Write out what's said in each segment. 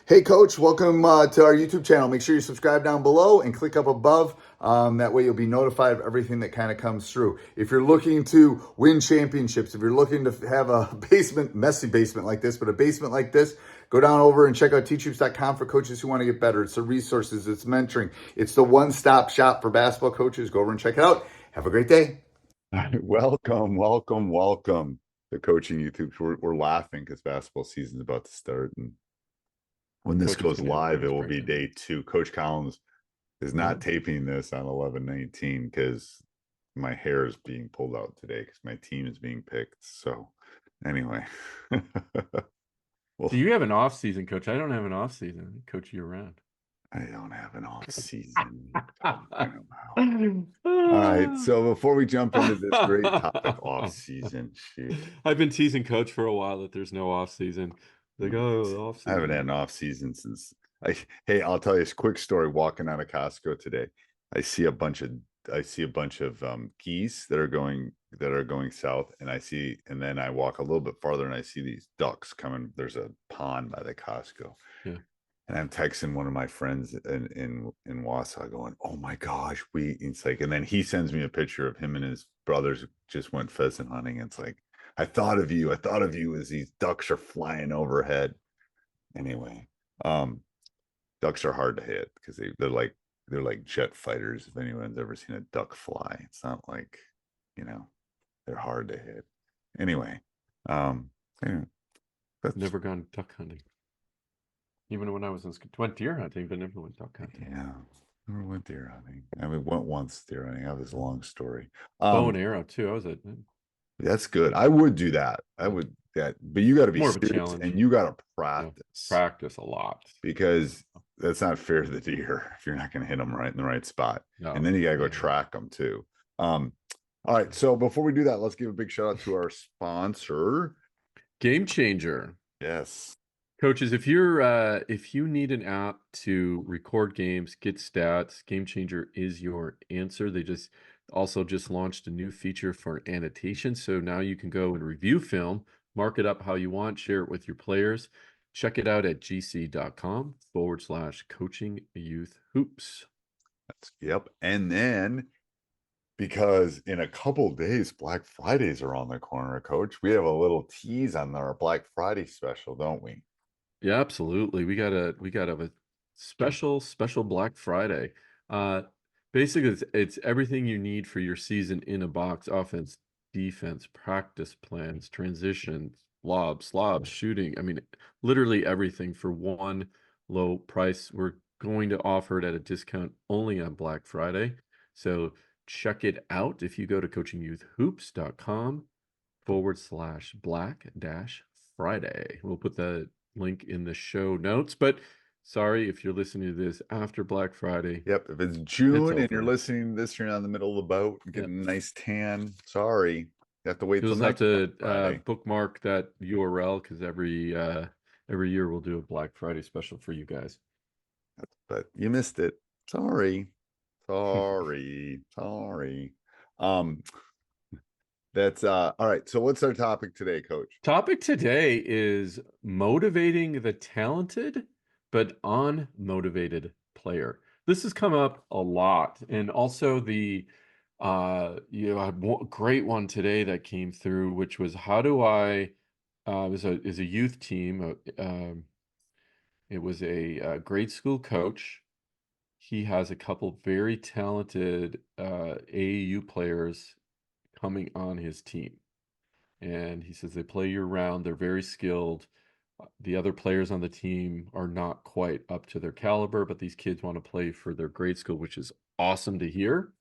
Hey, Coach, welcome to our YouTube channel. Make sure you subscribe down below and click up above. That way you'll be notified of everything that kind of comes through. If you're looking to win championships, if you're looking to have a messy basement like this, but a basement like this, go down over and check out teachhoops.com for coaches who want to get better. It's the resources, it's mentoring, it's the one-stop shop for basketball coaches. Go over and check it out. Have a great day. Welcome, welcome, welcome to Coaching YouTube. We're laughing because basketball season's about to start, and when this Coach is goes going to have a live, it nervous will be breakdown. day 2. Coach Collins is not Yeah. taping this on 11/19 because my hair is being pulled out today because my team is being picked. So anyway, well, So you have an off season, Coach. I don't have an off season. I coach year round. I don't have an off season. Talking about. All right. Ah. So before we jump into this great topic, off season, shoot. I've been teasing Coach for a while that there's no off season. Like, oh, off I haven't had season. an off season since hey, I'll tell you a quick story. Walking out of Costco today, I see a bunch of geese that are going south, and then I walk a little bit farther and I see these ducks coming. There's a pond by the Costco. Yeah. And I'm texting one of my friends in Wausau going, "Oh my gosh, it's like," and then he sends me a picture of him and his brothers just went pheasant hunting. It's like, I thought of you. I thought of you as these ducks are flying overhead. Anyway, um, ducks are hard to hit because they're like jet fighters. If anyone's ever seen a duck fly, it's not like, you know, they're hard to hit. Anyway, um, anyway, that's Never gone duck hunting. Even when I was in school, went deer hunting, but never went duck hunting. yeah. Never went deer hunting. I mean, went once deer hunting. That was a long story. Bow and arrow too. I was at That's good. I would do that. I would that, but you got to be more of a serious challenge. and you got to Yeah. practice Practice a lot. because that's not fair to the deer if you're not going to hit them right in the right spot. No. And then you got to go track them too. All right. So before we do that, let's give a big shout out to our sponsor. Game changer. Yes. Coaches, if you need an app to record games, get stats, Game Changer is your answer. They just launched a new feature for annotation. So now you can go and review film, mark it up how you want, share it with your players. Check it out at gc.com/coaching youth hoops. Yep. And then because in a couple days, Black Fridays are on the corner, Coach. We have a little tease on our Black Friday special, don't we? Yeah, absolutely. We got a special Black Friday. Uh Basically it's everything you need for your season in a box: offense, defense, practice plans, transitions, lobs, slobs, shooting. I mean, literally everything for one low price. We're going to offer it at a discount only on Black Friday. So check it out if you go to coachingyouthhoops.com/black-friday. We'll put the link in the show notes. But sorry if you're listening to this after Black Friday. Yep. If it's It's June and you're over. listery to this, you're on the middle of the boat and Yeah. getting a nice tan. Sorry. You have to wait You'll till just have next Black to Friday. bookmark that URL because every year we'll do a Black Friday special for you guys. But you missed it. Sorry. Sorry. Sorry. Um, that's all right. So what's our topic today, Coach? Topic today is motivating the talented but unmotivated player. This has come up a lot, and also I had one great one today that came through, which was how do I is a youth team. It was a grade school coach. He has a couple very talented AAU players coming on his team. And he says they play year round. They're very skilled. The other players on the team are not quite up to their caliber, but these kids want to play for their grade school, which is awesome to hear.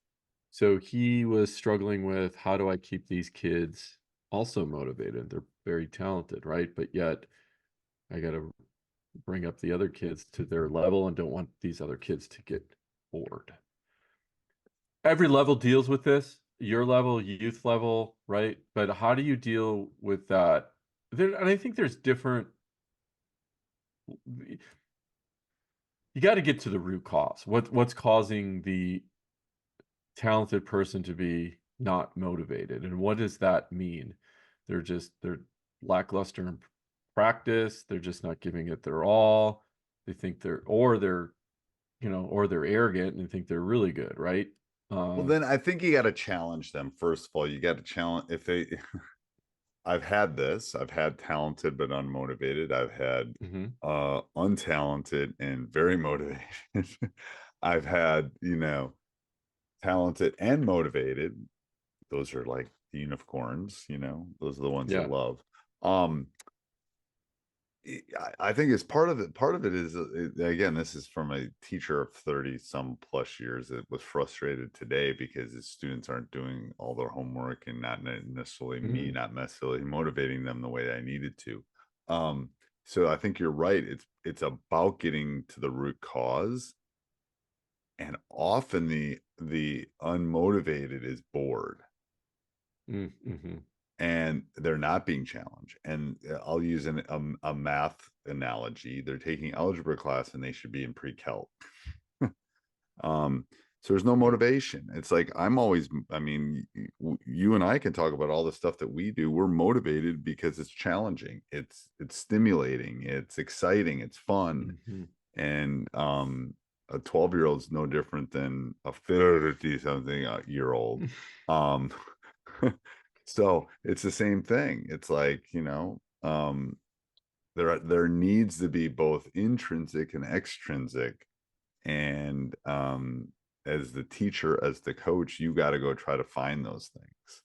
So he was struggling with, how do I keep these kids also motivated? They're very talented, right? But yet I got to bring up the other kids to their level and don't want these other kids to get bored. Every level deals with this, your level, youth level, right? But how do you deal with that? And I think there's different, you got to get to the root cause. What's causing the talented person to be not motivated, and what does that mean? They're lackluster in practice. They're just not giving it their all. They think they're or they're arrogant and think they're really good, right? Well, then I think you got to challenge them. First of all, you got to challenge if they. I've had this. I've had talented but unmotivated. I've had Mhm. untalented and very motivated. I've had, talented and motivated. Those are like the unicorns, those are the ones I Yeah. love. Um, I think it's part of it. Part of it is, again, this is from a teacher of 30 some plus years that was frustrated today because his students aren't doing all their homework and not necessarily me, Mhm. not necessarily motivating them the way I needed to. Um, so I think you're right. It's about getting to the root cause, and often the unmotivated is bored Mhm. and they're not being challenged. And I'll use a math analogy. They're taking algebra class and they should be in pre-calc. um, so there's no motivation. It's like I mean, you and I can talk about all the stuff that we do. We're motivated because it's challenging. It's stimulating. It's exciting. It's fun. Mhm. And a 12-year-old is no different than a 50 something year old. Um, so it's the same thing. It's like, there needs to be both intrinsic and extrinsic. And as the teacher, as the coach, you got to go try to find those things.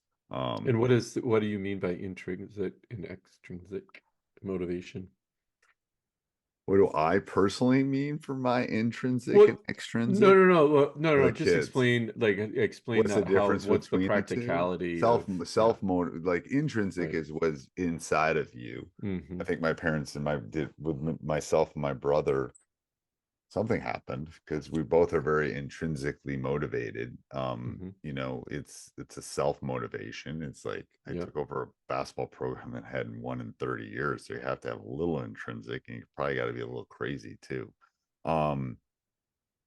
And what do you mean by intrinsic and extrinsic motivation? What do I personally mean for my intrinsic and What? No, extrinsic no, no, no, for no. the Just kids? explain What's the that how difference what's the between the two? practicality Self of yeah, self motive, like intrinsic right. is was inside of you. I Mhm. think my parents and my did with myself and my brother, something happened because we both are very intrinsically motivated. Mhm. It's a self motivation. It's like I Yep. took over a basketball program that hadn't won in 30 years, so you have to have a little intrinsic, and you probably got to be a little crazy too. Um,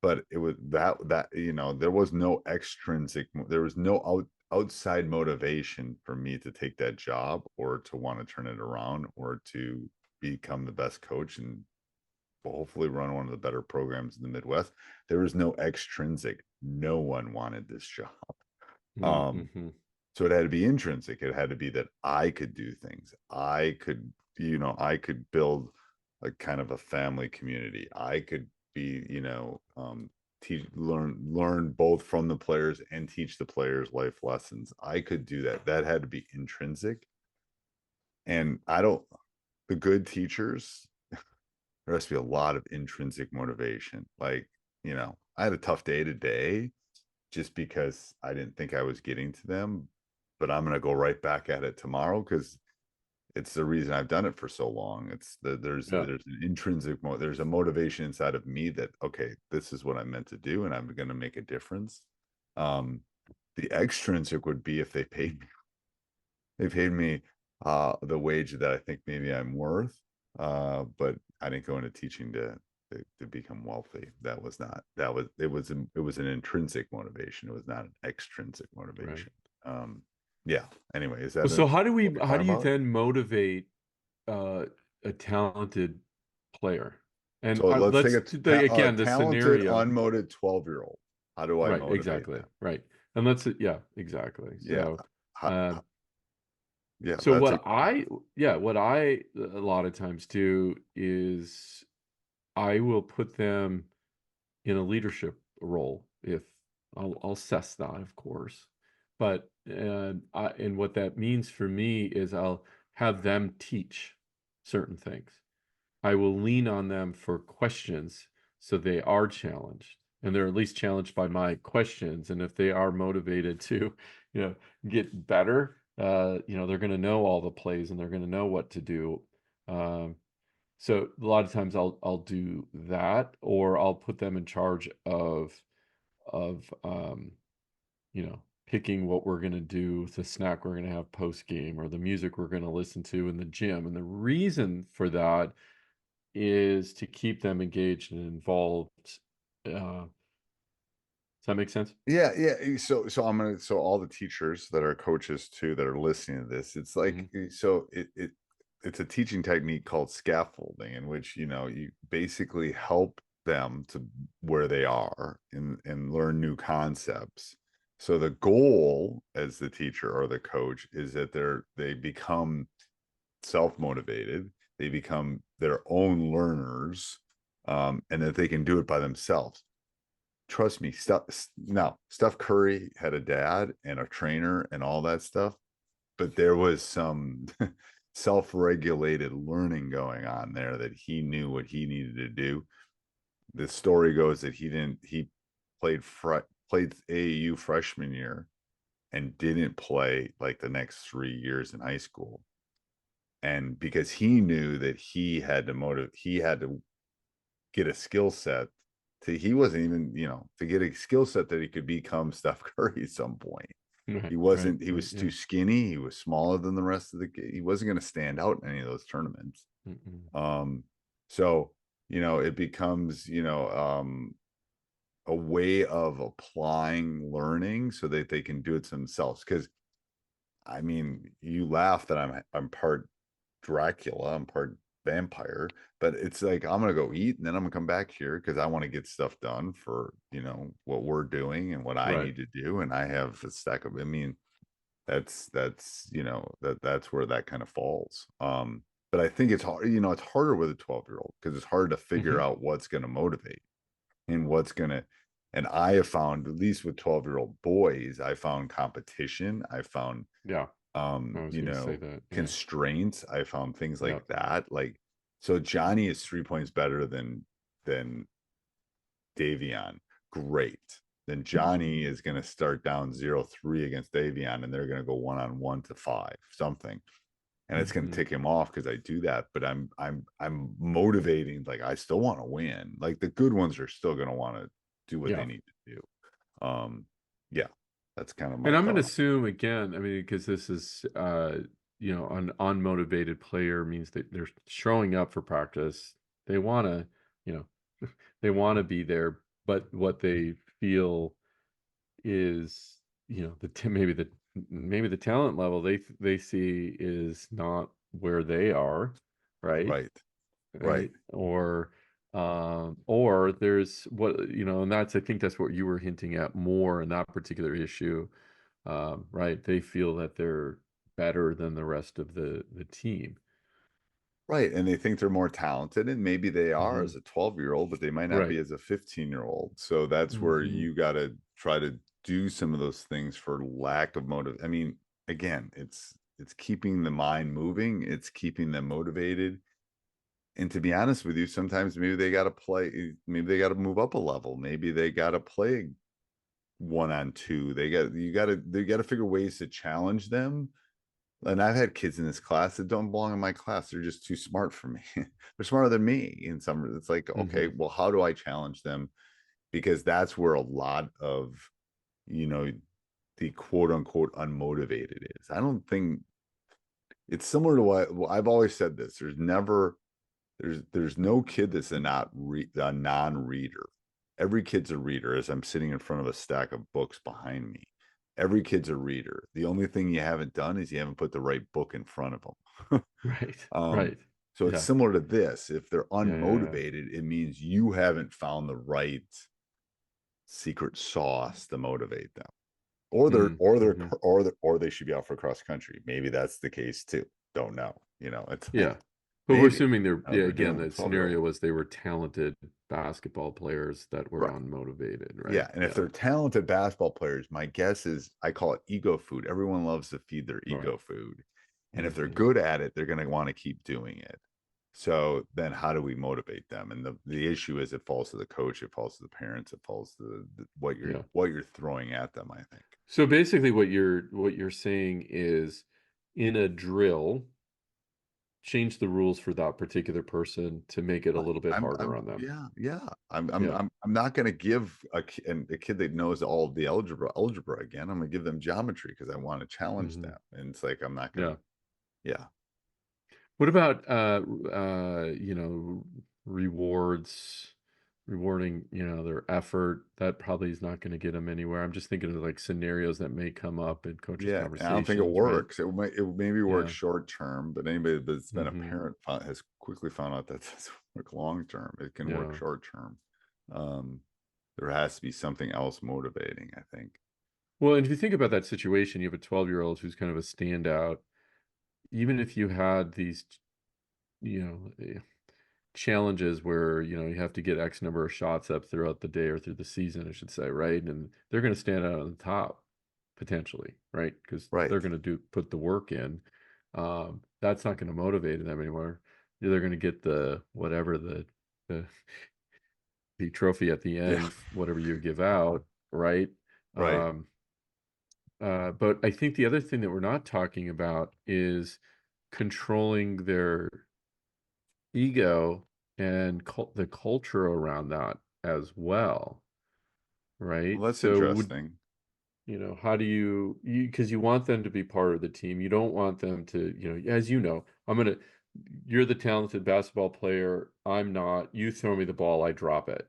but it was that there was no extrinsic, there was no outside motivation for me to take that job or to want to turn it around or to become the best coach and hopefully run one of the better programs in the Midwest. There was no extrinsic. No one wanted this job. um Mhm. so it had to be intrinsic. It had to be that I could do things. I could build a kind of a family community. I could be, teach, learn both from the players and teach the players life lessons. I could do that. That had to be intrinsic. And I don't, the good teachers, there has to be a lot of intrinsic motivation. Like, I had a tough day today just because I didn't think I was getting to them, but I'm going to go right back at it tomorrow because it's the reason I've done it for so long. It's Yeah. there's an intrinsic there's a motivation inside of me that, okay, this is what I'm meant to do and I'm going to make a difference. Um, the extrinsic would be if they paid me the wage that I think maybe I'm worth. But I didn't go into teaching to become wealthy. It was an intrinsic motivation. It was not an extrinsic Right. motivation. Um, yeah. Anyway, is Well, that so what we're how talking do you about? then motivate uh, a talented player? And So let's take a again the talented, scenario. unmotivated 12-year-old. How do I Right, motivate exactly. them? Right. And yeah, exactly. Yeah. How, Um, yeah, so that's a what I a lot of times do is I will put them in a leadership role if I'll assess that, of course. But and what that means for me is I'll have them teach certain things. I will lean on them for questions so they are challenged and they're at least challenged by my questions. And if they are motivated to, get better, they're going to know all the plays and they're going to know what to do. Um, so a lot of times I'll do that, or I'll put them in charge of picking what we're going to do, the snack we're going to have post game, or the music we're going to listen to in the gym. And the reason for that is to keep them engaged and involved. Does that make sense? yeah. So all the teachers that are coaches too that are listening to this, it's like Mhm. so it it's a teaching technique called scaffolding, in which, you know, you basically help them to where they are and learn new concepts. So the goal as the teacher or the coach is that they become self-motivated, they become their own learners, and that they can do it by themselves. Trust me, Steph Curry had a dad and a trainer and all that stuff, but there was some self-regulated learning going on there, that he knew what he needed to do. The story goes that he played AAU freshman year and didn't play like the next 3 years in high school. And because he knew that he had to get a skill set he wasn't even, you know, to get a skill set that he could become Steph Curry at some point. Right, He wasn't, right, he right, was yeah. too skinny. He was smaller than the rest of he wasn't going to stand out in any of those tournaments. So, you know, it becomes, you know, a way of applying learning so that they can do it themselves. Cause I mean, you laugh that I'm part Dracula, I'm part vampire, but it's like I'm gonna go eat and then I'm gonna come back here because I want to get stuff done for, you know, what we're doing and what I Right. need to do. And I have a stack of, I mean, that's you know, that's where that kind of falls. But I think it's hard, you know, it's harder with a 12-year-old because it's hard to figure Mhm. out what's gonna motivate and what's gonna, and I have found, at least with 12-year-old boys, I found competition, I found Yeah, I was you gonna say know, that. Yeah, constraints, I found things yeah. like that. Like, so Johnny is 3 points better than Davion. Great. Then Johnny is going to start down 0-3 against Davion, and they're going to go 1-on-1 to 5, something. And it's going to Mhm. tick him off because I do that. But I'm motivating. Like, I still want to win. Like, the good ones are still going to want to do what they Yeah. need to do. Yeah, that's kind of And my I'm gonna thought. assume again, I mean, because this is you know, an unmotivated player means that they're showing up for practice. They wanna, you know, they wanna be there, but what they feel is, you know, maybe the talent level they see is not where they are, right? Right. Right. Right? Or there's what, you know, and that's, I think that's what you were hinting at more in that particular issue. Right? They feel that they're better than the rest of the team. Right, and they think they're more talented, and maybe they are Hmm. as a 12-year-old, but they might not be Right. as a 15-year-old. So that's where Hmm. you got to try to do some of those things for lack of motive. I mean, again, it's keeping the mind moving, it's keeping them motivated. And to be honest with you, sometimes maybe they got to maybe they got to move up a level, maybe they got to play 1-on-2. They got to figure ways to challenge them. And I've had kids in this class that don't belong in my class. They're just too smart for me. They're smarter than me in some. It's like, okay, Hmm. well, how do I challenge them? Because that's where a lot of, you know, the quote unquote unmotivated is. I don't think it's similar to what, well, I've always said this. There's no kid that's a non-reader. Every kid's a reader. As I'm sitting in front of a stack of books behind me, every kid's a reader. The only thing you haven't done is you haven't put the right book in front of them. Right. um, Right. so it's Yeah. similar to this. If they're Yeah. Yeah. Yeah. unmotivated, it means you haven't found the right secret sauce to motivate them, Mm-hmm. or they should be out for cross country. Maybe that's the case too. Don't know. You know, it's Yeah. like But we're maybe assuming they're, yeah, they're again, doing the with 12-year-old. scenario was they were talented basketball players that were Right. unmotivated, right? Yeah, and if Yeah. they're talented basketball players, my guess is I call it ego food. Everyone loves to feed their Right. ego food. And if they're Hmm. good at it, they're going to want to keep doing it. So then how do we motivate them? And the issue is it falls to the coach, it falls to the parents, it falls to Yeah. what you're throwing at them, I think. So basically what you're saying is in a drill, change the rules for that particular person to make it a little bit harder on them. Yeah, yeah. I'm I'm Yeah. I'm I'm not going to give a kid that knows all of the algebra again. I'm going to give them geometry because I want to challenge Hmm. them. And it's like I'm not going to. Yeah. Yeah. What about you know, rewards? rewarding, their effort, that probably is not going to get them anywhere. I'm just thinking of like scenarios that may come up in coaches' Yeah, and I don't think it conversations, right? works. It maybe work Yeah. short term, but anybody that's been a Hmm. parent has quickly found out that doesn't work long term. It can work Yeah. short term. Um, there has to be something else motivating, I think. Well, and if you think about that situation, you have a 12-year-old who's kind of a standout. Even if you had these, you know, eh, challenges where, you have to get X number of shots up throughout the day or through the season, I should say, right? And they're going to stand out on the top potentially, right? Because Right. they're going to put the work in. That's not going to motivate them anymore. They're going to get the whatever the the trophy at the Yeah. end, whatever you give out, right? Right. Um, but I think the other thing that we're not talking about is controlling their ego and the culture around that as well, right? Well, that's So would interesting. how do because you want them to be part of the team. You don't want them to, as you're the talented basketball player. I'm not. You throw me the ball, I drop it.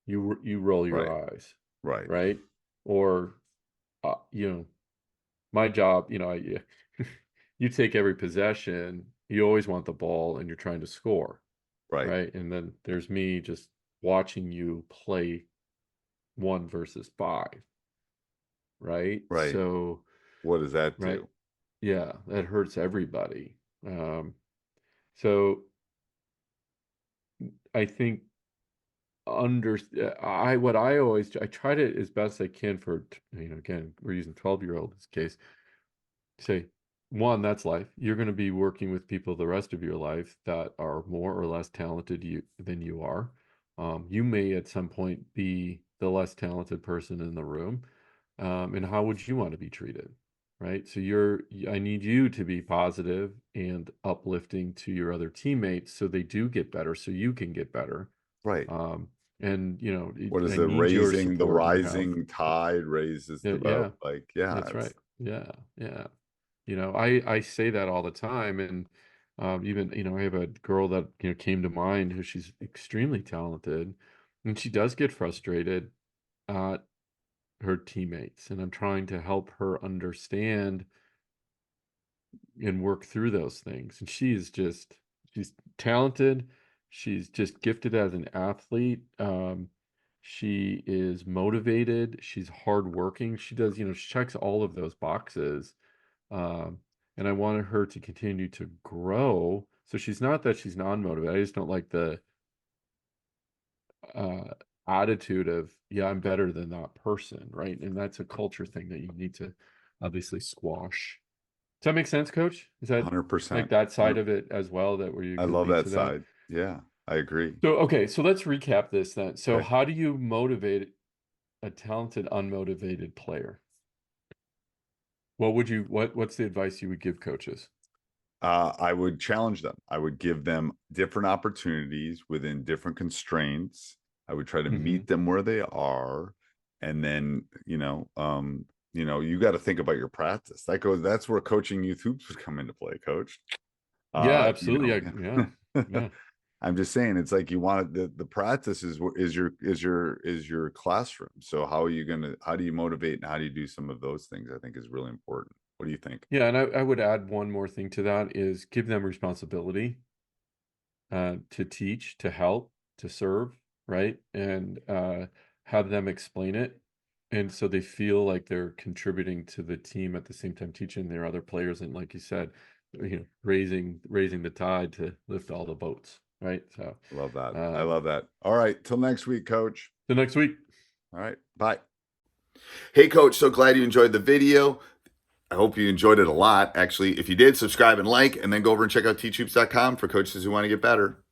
You roll Right. your eyes, Right. right? Or, my job, you take every possession, you always want the ball and you're trying to score, Right. right? And then there's me just watching you play 1 versus 5, right? Right. So, What does that right, do? yeah, that hurts everybody. So I think what I try to as best I can for, again, we're using 12-year-old in this case, say, one, that's life. You're going to be working with people the rest of your life that are more or less talented than you are. You may at some point be the less talented person in the room. And how would you want to be treated? Right. So I need you to be positive and uplifting to your other teammates so they do get better, so you can get better. Right. Um, and What is I the need your the support and your help. rising tide raises the boat? Yeah, Like, yeah, that's it's right. Yeah, yeah. I say that all the time, and even I have a girl that came to mind who she's extremely talented, and she does get frustrated at her teammates, and I'm trying to help her understand and work through those things. And she's talented. She's just gifted as an athlete. She is motivated. She's hardworking. She does, she checks all of those boxes. Um, and I wanted her to continue to grow. So she's not that she's non-motivated. I just don't like the uh, attitude of, yeah, I'm better than that person, right? And that's a culture thing that you need to obviously squash. Does that make sense, Coach? Is that like 100%. that side of it as well, that where you I could love lead that to that? side. Yeah, I agree. So, okay, so let's recap this then. So, Okay. how do you motivate a talented, unmotivated player? What's the advice you would give coaches? I would challenge them. I would give them different opportunities within different constraints. I would try to Hmm. meet them where they are, and then you got to think about your practice. That's where coaching youth hoops would come into play, Coach. Yeah, Uh, you absolutely. Yeah, know, yeah. I'm just saying, it's like you want the practice is your classroom. So how do you motivate and how do you do some of those things? I think is really important. What do you think? Yeah, and I would add one more thing to that is give them responsibility to teach, to help, to serve, right? And have them explain it. And so they feel like they're contributing to the team at the same time teaching their other players. And like you said, raising the tide to lift all the boats, right? So Love that. I um, love that. All right. Till next week, Coach. the next week. All right. Bye. Hey, Coach, so glad you enjoyed the video. I hope you enjoyed it a lot. Actually, if you did, subscribe and like, and then go over and check out teachhoops.com for coaches who want to get better.